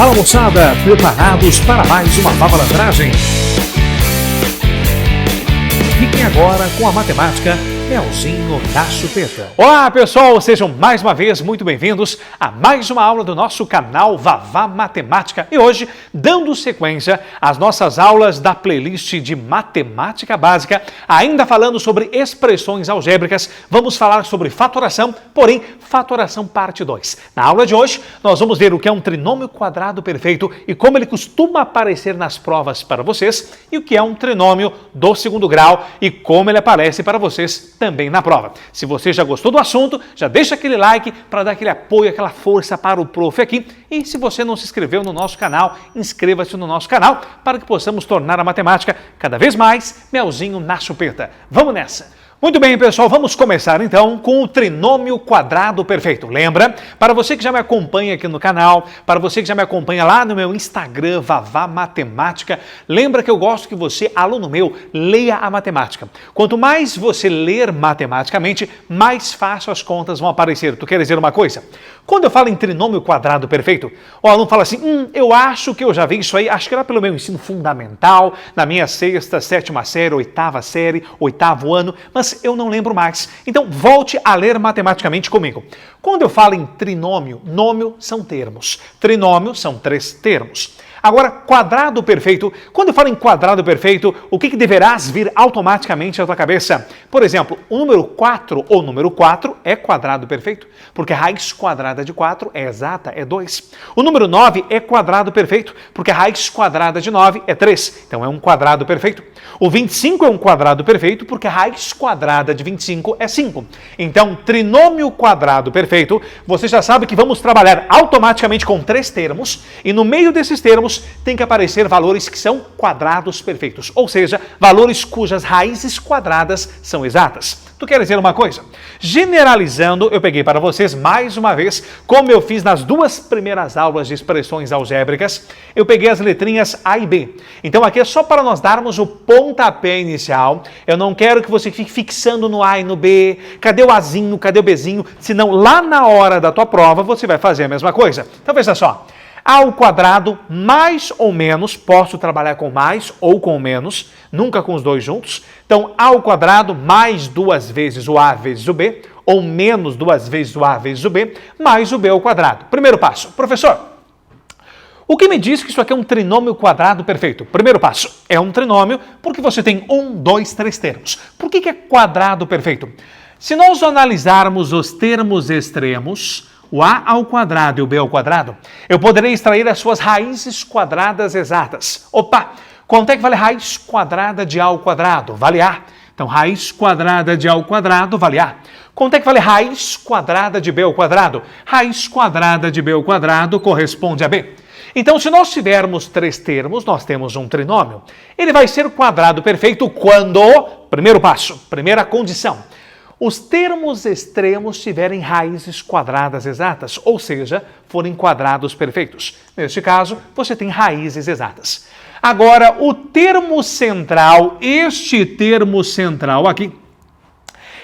Fala moçada, preparados para mais uma malandragem? Fiquem agora com a matemática Melzinho da Chupeta. Olá pessoal, sejam mais uma vez muito bem-vindos a mais uma aula do nosso canal Vavá Matemática. E hoje, dando sequência às nossas aulas da playlist de Matemática Básica, ainda falando sobre expressões algébricas, vamos falar sobre fatoração, porém fatoração parte 2. Na aula de hoje, nós vamos ver o que é um trinômio quadrado perfeito e como ele costuma aparecer nas provas para vocês, e o que é um trinômio do segundo grau e como ele aparece para vocês também na prova. Se você já gostou do assunto, já deixa aquele like para dar aquele apoio, aquela força para o prof aqui. E se você não se inscreveu no nosso canal, inscreva-se no nosso canal para que possamos tornar a matemática cada vez mais Melzinho na Chupeta. Vamos nessa! Muito bem, pessoal, vamos começar então com o trinômio quadrado perfeito. Lembra? Para você que já me acompanha aqui no canal, para você que já me acompanha lá no meu Instagram, Vavá Matemática, lembra que eu gosto que você, aluno meu, leia a matemática. Quanto mais você ler matematicamente, mais fácil as contas vão aparecer. Tu quer dizer uma coisa? Quando eu falo em trinômio quadrado perfeito, o aluno fala assim, eu acho que eu já vi isso aí, acho que era pelo meu ensino fundamental, na minha sexta, sétima série, oitava série, oitavo ano, mas eu não lembro mais. Então, volte a ler matematicamente comigo. Quando eu falo em trinômio, nômio são termos. Trinômio são 3 termos. Agora, quadrado perfeito, quando eu falo em quadrado perfeito, o que deverás vir automaticamente à tua cabeça? Por exemplo, o número 4 ou número 4 é quadrado perfeito, porque a raiz quadrada de 4 é exata, é 2. O número 9 é quadrado perfeito, porque a raiz quadrada de 9 é 3, então é um quadrado perfeito. O 25 é um quadrado perfeito, porque a raiz quadrada de 25 é 5. Então, trinômio quadrado perfeito, você já sabe que vamos trabalhar automaticamente com 3 termos, e no meio desses termos tem que aparecer valores que são quadrados perfeitos, ou seja, valores cujas raízes quadradas são exatas. Tu quer dizer uma coisa? Generalizando, eu peguei para vocês mais uma vez, como eu fiz nas 2 primeiras aulas de expressões algébricas, eu peguei as letrinhas A e B. Então aqui é só para nós darmos o pontapé inicial. Eu não quero que você fique fixando no A e no B, cadê o Azinho, cadê o Bzinho, senão lá na hora da tua prova você vai fazer a mesma coisa. Então veja só. A ao quadrado, mais ou menos, posso trabalhar com mais ou com menos, nunca com os dois juntos. Então, A ao quadrado mais 2 vezes o A vezes o B, ou menos 2 vezes o A vezes o B, mais o B ao quadrado. Primeiro passo. Professor, o que me diz que isso aqui é um trinômio quadrado perfeito? Primeiro passo, é um trinômio porque você tem 1, 2, 3 termos. Por que é quadrado perfeito? Se nós analisarmos os termos extremos, o A ao quadrado e o B ao quadrado, eu poderei extrair as suas raízes quadradas exatas. Opa, quanto é que vale raiz quadrada de A ao quadrado? Vale A. Então, raiz quadrada de A ao quadrado vale A. Quanto é que vale raiz quadrada de B ao quadrado? Raiz quadrada de B ao quadrado corresponde a B. Então, se nós tivermos 3 termos, nós temos um trinômio. Ele vai ser quadrado perfeito quando, primeiro passo, primeira condição, os termos extremos tiverem raízes quadradas exatas, ou seja, forem quadrados perfeitos. Neste caso, você tem raízes exatas. Agora, o termo central, este termo central aqui,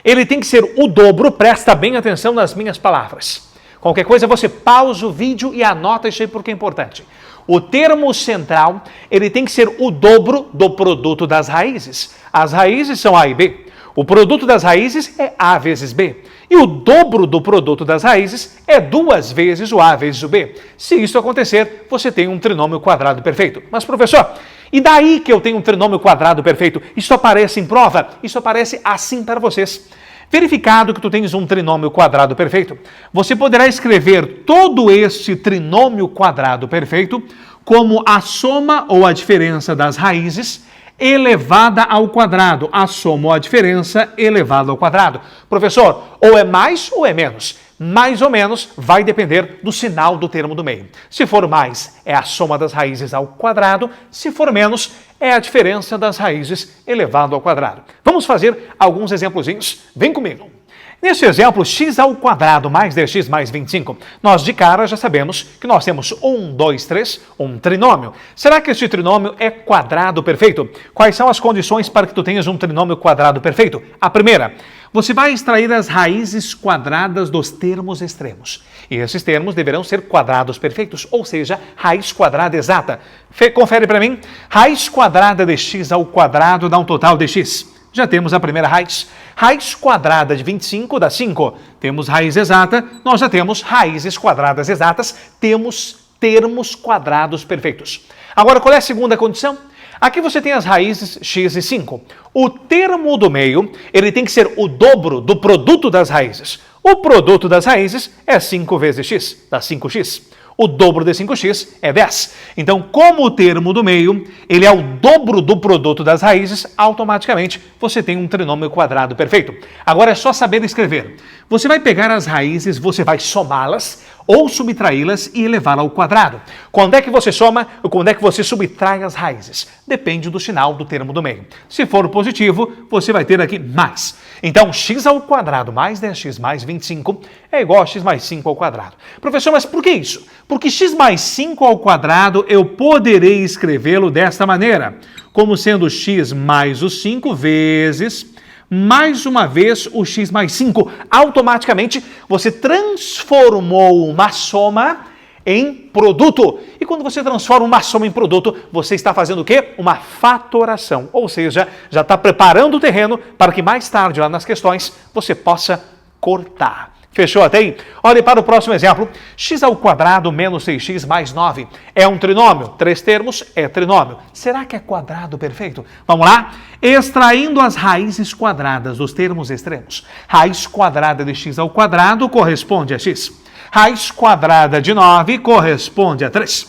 ele tem que ser o dobro, presta bem atenção nas minhas palavras. Qualquer coisa, você pausa o vídeo e anota isso aí porque é importante. O termo central, ele tem que ser o dobro do produto das raízes. As raízes são A e B. O produto das raízes é A vezes B. E o dobro do produto das raízes é 2 vezes o A vezes o B. Se isso acontecer, você tem um trinômio quadrado perfeito. Mas, professor, e daí que eu tenho um trinômio quadrado perfeito? Isso aparece em prova? Isso aparece assim para vocês. Verificado que tu tens um trinômio quadrado perfeito, você poderá escrever todo este trinômio quadrado perfeito como a soma ou a diferença das raízes elevada ao quadrado, a soma ou a diferença elevada ao quadrado. Professor, ou é mais ou é menos? Mais ou menos vai depender do sinal do termo do meio. Se for mais, é a soma das raízes ao quadrado. Se for menos, é a diferença das raízes elevado ao quadrado. Vamos fazer alguns exemplozinhos? Vem comigo. Neste exemplo, x ao quadrado mais 10x mais 25, nós de cara já sabemos que nós temos 1, 2, 3, um trinômio. Será que este trinômio é quadrado perfeito? Quais são as condições para que tu tenhas um trinômio quadrado perfeito? A primeira, você vai extrair as raízes quadradas dos termos extremos. E esses termos deverão ser quadrados perfeitos, ou seja, raiz quadrada exata. Confere para mim. Raiz quadrada de x ao quadrado dá um total de x. Já temos a primeira raiz. Raiz quadrada de 25 dá 5. Temos raiz exata, nós já temos raízes quadradas exatas, temos termos quadrados perfeitos. Agora, qual é a segunda condição? Aqui você tem as raízes x e 5. O termo do meio, ele tem que ser o dobro do produto das raízes. O produto das raízes é 5 vezes x, dá 5x. O dobro de 5x é 10. Então, como o termo do meio, ele é o dobro do produto das raízes, automaticamente você tem um trinômio quadrado perfeito. Agora é só saber escrever. Você vai pegar as raízes, você vai somá-las ou subtraí-las e elevá-la ao quadrado. Quando é que você soma ou quando é que você subtrai as raízes? Depende do sinal do termo do meio. Se for positivo, você vai ter aqui mais. Então, x ao quadrado mais 10x mais 25 é igual a x mais 5 ao quadrado. Professor, mas por que isso? Porque x mais 5 ao quadrado eu poderei escrevê-lo desta maneira, como sendo x mais o 5 vezes, mais uma vez o x mais 5. Automaticamente você transformou uma soma em produto. E quando você transforma uma soma em produto, você está fazendo o quê? Uma fatoração. Ou seja, já está preparando o terreno para que mais tarde, lá nas questões, você possa cortar. Fechou até aí? Olhe para o próximo exemplo. X ao quadrado menos 6x mais 9. É um trinômio. 3 termos é trinômio. Será que é quadrado perfeito? Vamos lá? Extraindo as raízes quadradas dos termos extremos. Raiz quadrada de x ao quadrado corresponde a x. Raiz quadrada de 9 corresponde a 3.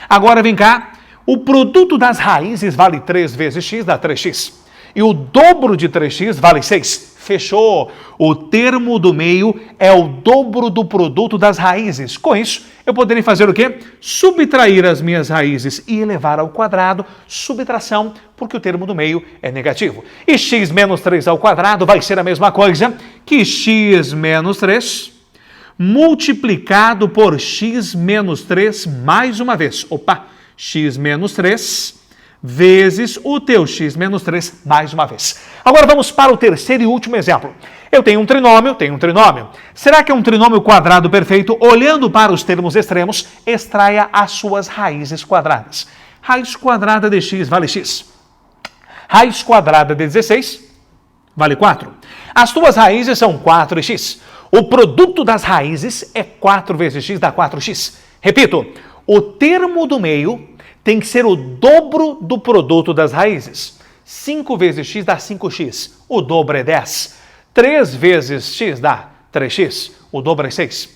Agora vem cá. O produto das raízes vale 3 vezes x, dá 3x. E o dobro de 3x vale 6. Fechou! O termo do meio é o dobro do produto das raízes. Com isso, eu poderia fazer o quê? Subtrair as minhas raízes e elevar ao quadrado, subtração, porque o termo do meio é negativo. E x menos 3 ao quadrado vai ser a mesma coisa que x menos 3 multiplicado por x menos 3 mais uma vez. Opa! X menos 3 vezes o teu x menos 3 mais uma vez. Agora vamos para o terceiro e último exemplo. Eu tenho um trinômio. Será que é um trinômio quadrado perfeito? Olhando para os termos extremos, extraia as suas raízes quadradas. Raiz quadrada de x vale x. Raiz quadrada de 16 vale 4. As tuas raízes são 4 e x. O produto das raízes é 4 vezes x dá 4x. Repito, o termo do meio tem que ser o dobro do produto das raízes. 5 vezes x dá 5x, o dobro é 10. 3 vezes x dá 3x, o dobro é 6.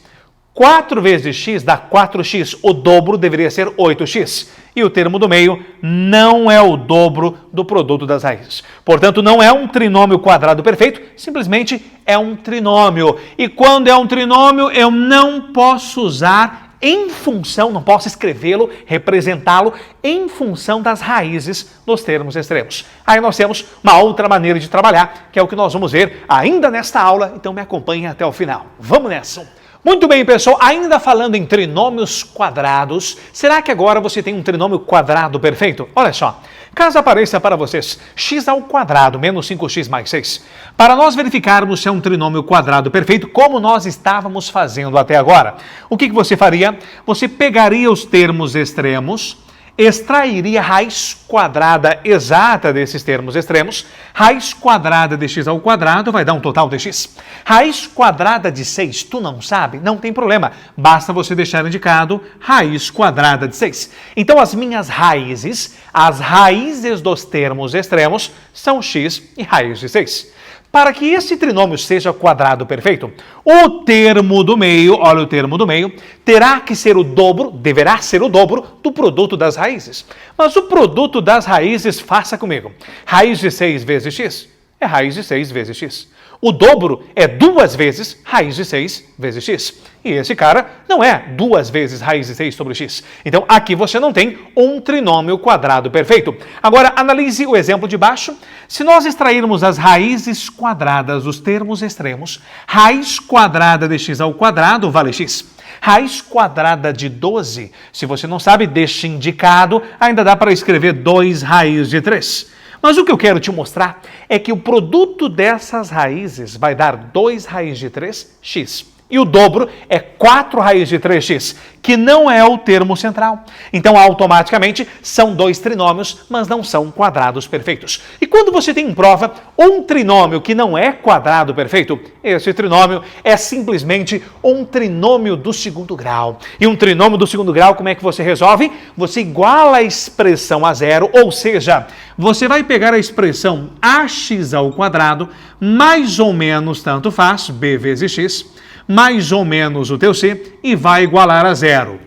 4 vezes x dá 4x, o dobro deveria ser 8x. E o termo do meio não é o dobro do produto das raízes. Portanto, não é um trinômio quadrado perfeito, simplesmente é um trinômio. E quando é um trinômio, eu não posso usar em função, não posso escrevê-lo, representá-lo em função das raízes dos termos extremos. Aí nós temos uma outra maneira de trabalhar, que é o que nós vamos ver ainda nesta aula, então me acompanhe até o final. Vamos nessa! Muito bem, pessoal, ainda falando em trinômios quadrados, será que agora você tem um trinômio quadrado perfeito? Olha só, caso apareça para vocês x ao quadrado menos 5x mais 6, para nós verificarmos se é um trinômio quadrado perfeito, como nós estávamos fazendo até agora, o que você faria? Você pegaria os termos extremos, extrairia a raiz quadrada exata desses termos extremos. Raiz quadrada de x ao quadrado vai dar um total de x. Raiz quadrada de 6, tu não sabe? Não tem problema. Basta você deixar indicado raiz quadrada de 6. Então, as minhas raízes, as raízes dos termos extremos, são x e raiz de 6. Para que esse trinômio seja quadrado perfeito, o termo do meio, olha o termo do meio, terá que ser o dobro, deverá ser o dobro do produto das raízes. Mas o produto das raízes, faça comigo. Raiz de 6 vezes x é raiz de 6 vezes x. O dobro é 2 vezes raiz de 6 vezes x. E esse cara não é 2 vezes raiz de 6 sobre x. Então, aqui você não tem um trinômio quadrado perfeito. Agora, analise o exemplo de baixo. Se nós extrairmos as raízes quadradas dos termos extremos, raiz quadrada de x ao quadrado vale x. Raiz quadrada de 12, se você não sabe, deste indicado, ainda dá para escrever 2 raiz de 3. Mas o que eu quero te mostrar é que o produto dessas raízes vai dar 2 raiz de 3x. E o dobro é 4 raiz de 3x, que não é o termo central. Então, automaticamente, são 2 trinômios, mas não são quadrados perfeitos. E quando você tem em prova um trinômio que não é quadrado perfeito, esse trinômio é simplesmente um trinômio do segundo grau. E um trinômio do segundo grau, como é que você resolve? Você iguala a expressão a zero, ou seja, você vai pegar a expressão ax ao quadrado, mais ou menos, tanto faz, b vezes x, mais ou menos o teu c, e vai igualar a zero.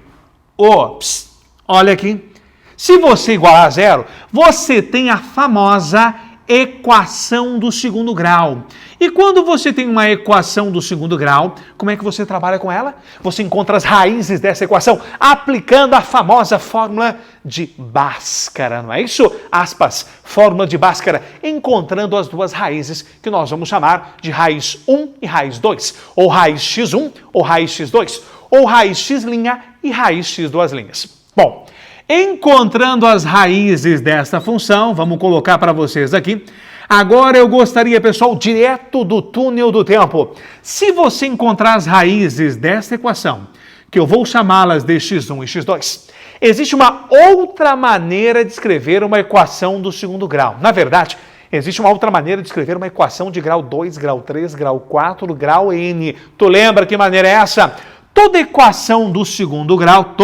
Ops, olha aqui. Se você igualar a zero, você tem a famosa equação do segundo grau. E quando você tem uma equação do segundo grau, como é que você trabalha com ela? Você encontra as raízes dessa equação aplicando a famosa fórmula de Bhaskara, não é isso? Aspas, fórmula de Bhaskara, encontrando as duas raízes que nós vamos chamar de raiz 1 e raiz 2, ou raiz x1 ou raiz x2, ou raiz x' e raiz x duas linhas. Bom, encontrando as raízes desta função, vamos colocar para vocês aqui. Agora eu gostaria, pessoal, direto do túnel do tempo. Se você encontrar as raízes desta equação, que eu vou chamá-las de x1 e x2, existe uma outra maneira de escrever uma equação do segundo grau. Na verdade, existe uma outra maneira de escrever uma equação de grau 2, grau 3, grau 4, grau n. Tu lembra que maneira é essa? Toda equação do segundo grau,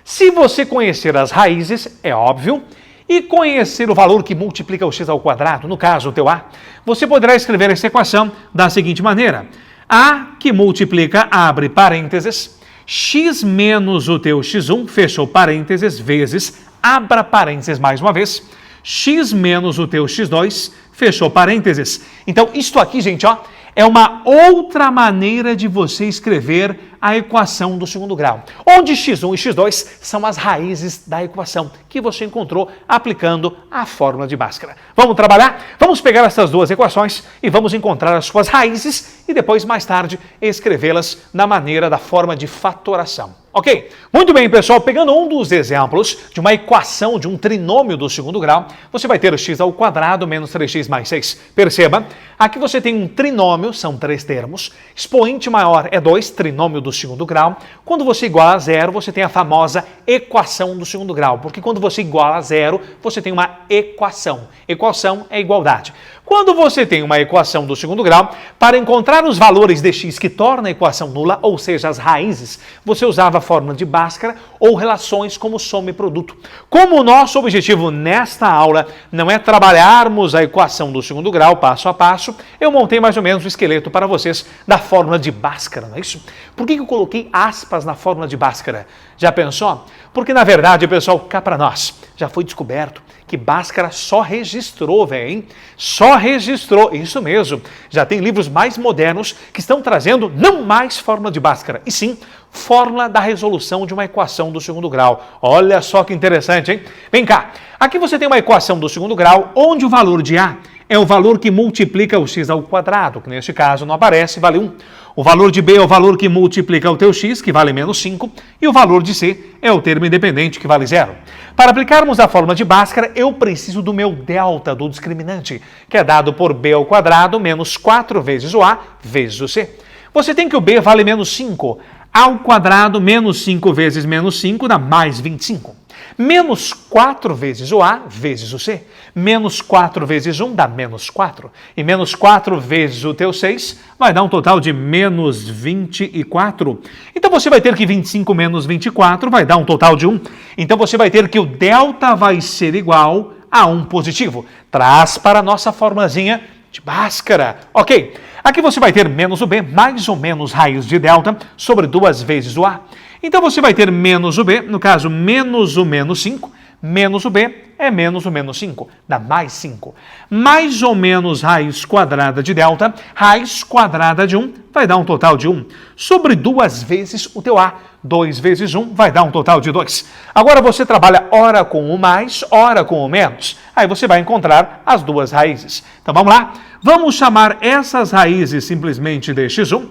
se você conhecer as raízes, é óbvio, e conhecer o valor que multiplica o x ao quadrado, no caso o teu a, você poderá escrever essa equação da seguinte maneira. A que multiplica, abre parênteses, x menos o teu x1, fechou parênteses, vezes, abra parênteses mais uma vez, x menos o teu x2, fechou parênteses. Então, isto aqui, gente, ó, é uma outra maneira de você escrever a equação do segundo grau, onde x1 e x2 são as raízes da equação que você encontrou aplicando a fórmula de Bhaskara. Vamos trabalhar? Vamos pegar essas duas equações e vamos encontrar as suas raízes e depois, mais tarde, escrevê-las na maneira da forma de fatoração. Ok? Muito bem, pessoal. Pegando um dos exemplos de uma equação de um trinômio do segundo grau, você vai ter x ao quadrado menos 3x mais 6. Perceba, aqui você tem um trinômio, são 3 termos, expoente maior é 2, trinômio do segundo grau. Quando você iguala a zero, você tem a famosa equação do segundo grau, porque quando você iguala a zero, você tem uma equação. Equação é igualdade. Quando você tem uma equação do segundo grau, para encontrar os valores de x que torna a equação nula, ou seja, as raízes, você usava a fórmula de Bhaskara ou relações como soma e produto. Como o nosso objetivo nesta aula não é trabalharmos a equação do segundo grau passo a passo, eu montei mais ou menos o esqueleto para vocês da fórmula de Bhaskara, não é isso? Por que eu coloquei aspas na fórmula de Bhaskara? Já pensou? Porque, na verdade, pessoal, cá para nós, já foi descoberto que Bhaskara só registrou, hein? Só registrou, isso mesmo. Já tem livros mais modernos que estão trazendo não mais fórmula de Bhaskara, e sim fórmula da resolução de uma equação do segundo grau. Olha só que interessante, hein? Vem cá, aqui você tem uma equação do segundo grau onde o valor de A é o valor que multiplica o x ao quadrado, que neste caso não aparece, vale 1. O valor de B é o valor que multiplica o teu x, que vale menos 5, e o valor de C é o termo independente, que vale 0. Para aplicarmos a fórmula de Bhaskara, eu preciso do meu delta, do discriminante, que é dado por B ao quadrado menos 4 vezes o A vezes o C. Você tem que o B vale menos 5. A ao quadrado menos 5 vezes menos 5 dá mais 25. Menos 4 vezes o A vezes o C. Menos 4 vezes 1 dá menos 4. E menos 4 vezes o teu 6 vai dar um total de menos 24. Então você vai ter que 25 menos 24 vai dar um total de 1. Então você vai ter que o delta vai ser igual a 1 positivo. Traz para a nossa formulazinha de Bhaskara. Ok, aqui você vai ter menos o B, mais ou menos raiz de delta, sobre 2 vezes o A. Então você vai ter menos o B, no caso menos o menos 5, menos o b é menos o menos 5, dá mais 5. Mais ou menos raiz quadrada de delta, raiz quadrada de 1 vai dar um total de 1. Sobre 2 vezes o teu a, 2 vezes 1 vai dar um total de 2. Agora você trabalha ora com o mais, ora com o menos. Aí você vai encontrar as duas raízes. Então vamos lá? Vamos chamar essas raízes simplesmente de x1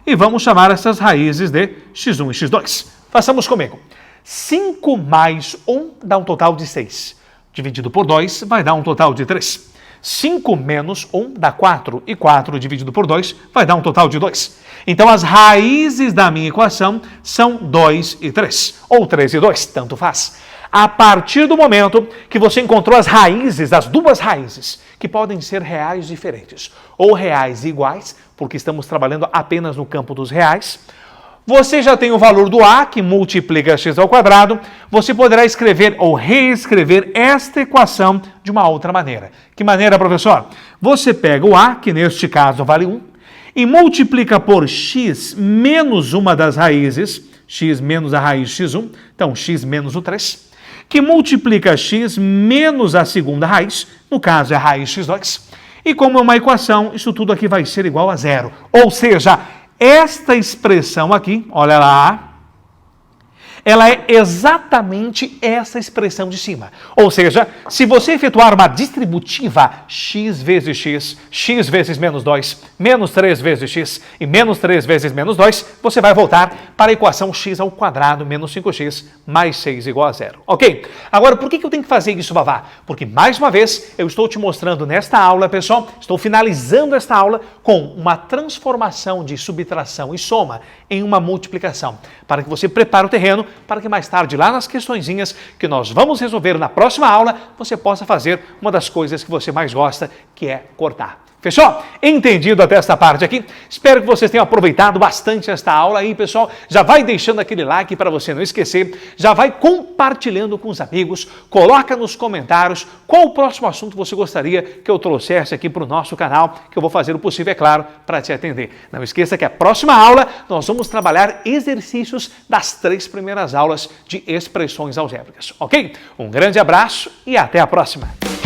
e vamos chamar essas raízes de x1 e x2. Façamos comigo. 5 mais 1 dá um total de 6. Dividido por 2 vai dar um total de 3. 5 menos 1 dá 4. E 4 dividido por 2 vai dar um total de 2. Então as raízes da minha equação são 2 e 3. Ou 3 e 2, tanto faz. A partir do momento que você encontrou as raízes, as duas raízes, que podem ser reais diferentes ou reais iguais, porque estamos trabalhando apenas no campo dos reais, você já tem o valor do a, que multiplica x ao quadrado, você poderá escrever ou reescrever esta equação de uma outra maneira. Que maneira, professor? Você pega o a, que neste caso vale 1, e multiplica por x menos uma das raízes, x menos a raiz de x1, então x menos o 3, que multiplica x menos a segunda raiz, no caso é a raiz de x2, e como é uma equação, isso tudo aqui vai ser igual a zero. Ou seja, esta expressão aqui, olha lá, ela é exatamente essa expressão de cima. Ou seja, se você efetuar uma distributiva x vezes x, x vezes menos 2, menos 3 vezes x e menos 3 vezes menos 2, você vai voltar para a equação x ao quadrado menos 5x mais 6 igual a zero. Ok? Agora, por que eu tenho que fazer isso, Vavá? Porque, mais uma vez, eu estou te mostrando nesta aula, pessoal, estou finalizando esta aula com uma transformação de subtração e soma em uma multiplicação, para que você prepare o terreno para que mais tarde, lá nas questõezinhas que nós vamos resolver na próxima aula, você possa fazer uma das coisas que você mais gosta, que é cortar. Fechou? Entendido até esta parte aqui? Espero que vocês tenham aproveitado bastante esta aula aí, pessoal. Já vai deixando aquele like para você não esquecer, já vai compartilhando com os amigos, coloca nos comentários qual o próximo assunto você gostaria que eu trouxesse aqui para o nosso canal, que eu vou fazer o possível, é claro, para te atender. Não esqueça que a próxima aula nós vamos trabalhar exercícios das 3 primeiras aulas de expressões algébricas, ok? Um grande abraço e até a próxima!